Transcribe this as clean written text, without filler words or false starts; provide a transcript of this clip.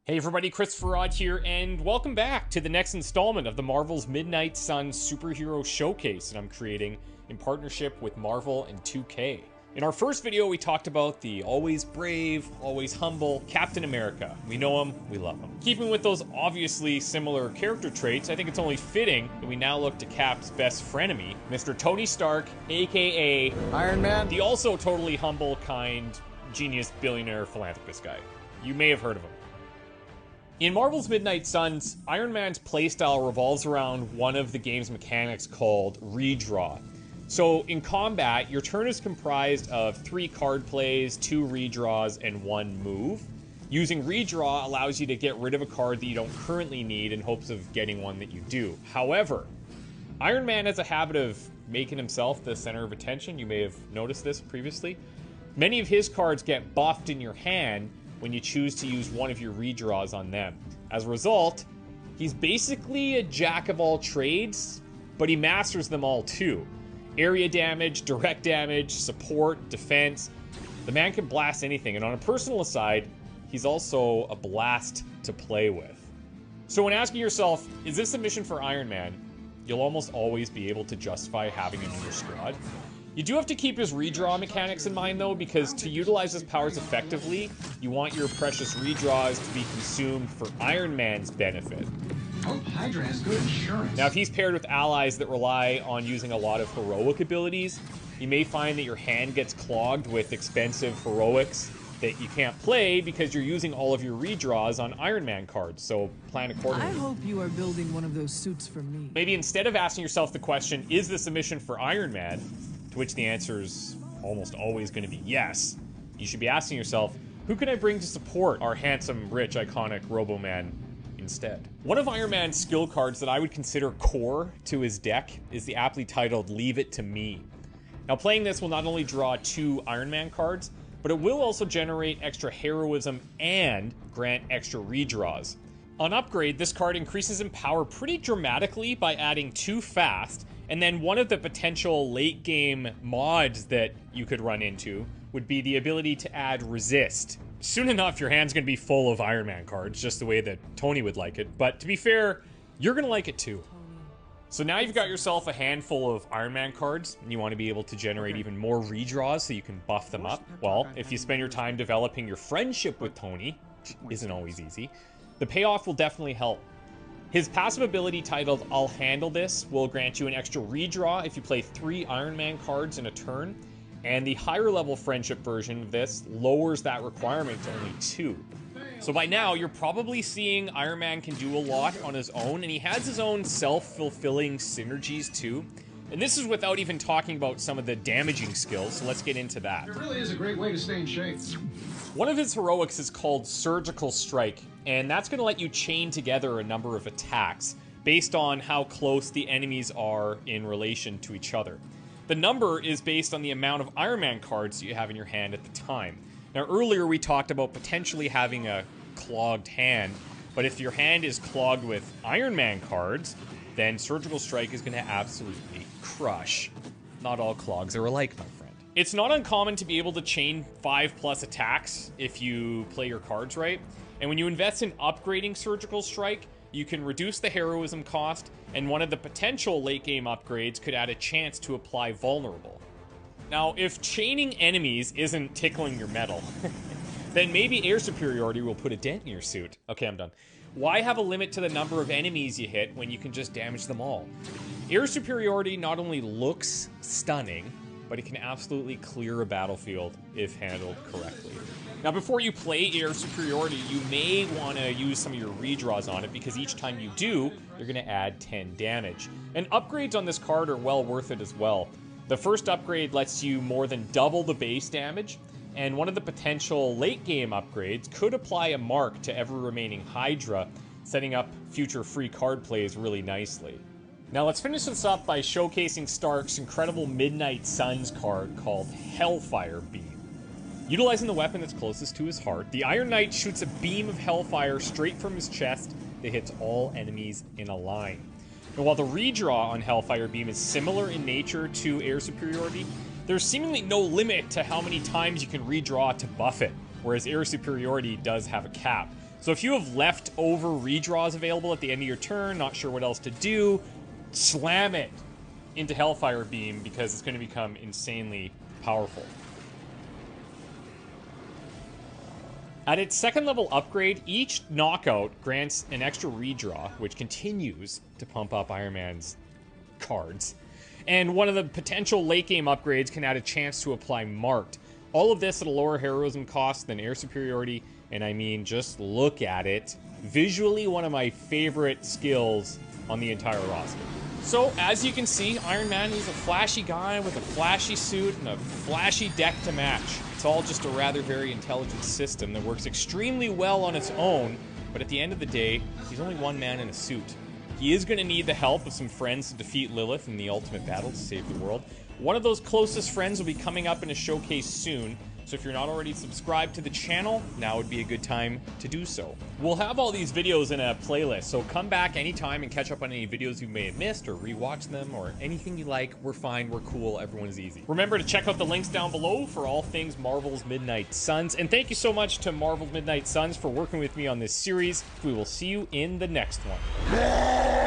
Hey everybody, Christopher Odd here, and welcome back to the next installment of the Marvel's Midnight Sun Superhero Showcase that I'm creating in partnership with Marvel and 2K. In our first video, we talked about the always brave, always humble Captain America. We know him, we love him. Keeping with those obviously similar character traits, I think it's only fitting that we now look to Cap's best frenemy, Mr. Tony Stark, aka Iron Man. the also totally humble, kind, genius, billionaire philanthropist guy. You may have heard of him. In Marvel's Midnight Suns, Iron Man's playstyle revolves around one of the game's mechanics called redraw. So in combat, your turn is comprised of 3 card plays, 2 redraws, and 1 move. Using redraw allows you to get rid of a card that you don't currently need in hopes of getting one that you do. However, Iron Man has a habit of making himself the center of attention. You may have noticed this previously. Many of his cards get buffed in your hand when you choose to use one of your redraws on them. As a result, he's basically a jack of all trades, but he masters them all too. Area damage, direct damage, support, defense. The man can blast anything, and on a personal aside, he's also a blast to play with. So when asking yourself, is this a mission for Iron Man? You'll almost always be able to justify having him in your squad. You do have to keep his redraw mechanics in mind though, because to utilize his powers effectively, you want your precious redraws to be consumed for Iron Man's benefit. Hope Hydra has good insurance. Now if he's paired with allies that rely on using a lot of heroic abilities, you may find that your hand gets clogged with expensive heroics that you can't play because you're using all of your redraws on Iron Man cards, so plan accordingly. I hope you are building one of those suits for me. Maybe instead of asking yourself the question, is this a mission for Iron Man? To which the answer is almost always going to be yes. You should be asking yourself, who can I bring to support our handsome, rich, iconic Robo-Man instead? One of Iron Man's skill cards that I would consider core to his deck is the aptly titled Leave It to Me. Now playing this will not only draw 2 Iron Man cards, but it will also generate extra heroism and grant extra redraws. On upgrade, this card increases in power pretty dramatically by adding 2 fast, and then one of the potential late game mods that you could run into would be the ability to add resist. Soon enough, your hand's gonna be full of Iron Man cards, just the way that Tony would like it, but to be fair, you're gonna like it too. So now you've got yourself a handful of Iron Man cards, and you want to be able to generate even more redraws so you can buff them up. Well, if you spend your time developing your friendship with Tony, which isn't always easy, the payoff will definitely help. His passive ability titled I'll Handle This will grant you an extra redraw if you play 3 Iron Man cards in a turn, and the higher level friendship version of this lowers that requirement to only 2. So by now, you're probably seeing Iron Man can do a lot on his own, and he has his own self-fulfilling synergies too. And this is without even talking about some of the damaging skills, so let's get into that. It really is a great way to stay in shape. One of his heroics is called Surgical Strike, and that's going to let you chain together a number of attacks based on how close the enemies are in relation to each other. The number is based on the amount of Iron Man cards that you have in your hand at the time. Now earlier we talked about potentially having a clogged hand, but if your hand is clogged with Iron Man cards, then Surgical Strike is going to absolutely crush. Not all clogs are alike, my friend. It's not uncommon to be able to chain 5+ attacks if you play your cards right, and when you invest in upgrading Surgical Strike, you can reduce the heroism cost, and one of the potential late game upgrades could add a chance to apply Vulnerable. Now, if chaining enemies isn't tickling your metal, then maybe air superiority will put a dent in your suit. Okay, I'm done. Why have a limit to the number of enemies you hit when you can just damage them all? Air superiority not only looks stunning, but it can absolutely clear a battlefield if handled correctly. Now, before you play air superiority, you may want to use some of your redraws on it, because each time you do, you're going to add 10 damage. And upgrades on this card are well worth it as well. The first upgrade lets you more than double the base damage, and one of the potential late game upgrades could apply a mark to every remaining Hydra, setting up future free card plays really nicely. Now let's finish this up by showcasing Stark's incredible Midnight Suns card called Hellfire Beam. Utilizing the weapon that's closest to his heart, the Iron Knight shoots a beam of hellfire straight from his chest that hits all enemies in a line. And while the redraw on Hellfire Beam is similar in nature to air superiority, there's seemingly no limit to how many times you can redraw to buff it, whereas air superiority does have a cap. So if you have leftover redraws available at the end of your turn, not sure what else to do, slam it into Hellfire Beam because it's going to become insanely powerful. At its second level upgrade, each knockout grants an extra redraw, which continues to pump up Iron Man's cards. And one of the potential late game upgrades can add a chance to apply Marked. All of this at a lower heroism cost than Air Superiority, and I mean, just look at it. Visually, one of my favorite skills on the entire roster. So, as you can see, Iron Man is a flashy guy with a flashy suit and a flashy deck to match. It's all just a rather very intelligent system that works extremely well on its own, but at the end of the day, he's only one man in a suit. He is going to need the help of some friends to defeat Lilith in the ultimate battle to save the world. One of those closest friends will be coming up in a showcase soon, so if you're not already subscribed to the channel, now would be a good time to do so. We'll have all these videos in a playlist, so come back anytime and catch up on any videos you may have missed or rewatch them or anything you like. We're fine, we're cool, everyone's easy. Remember to check out the links down below for all things Marvel's Midnight Suns, and thank you so much to Marvel's Midnight Suns for working with me on this series. We will see you in the next one.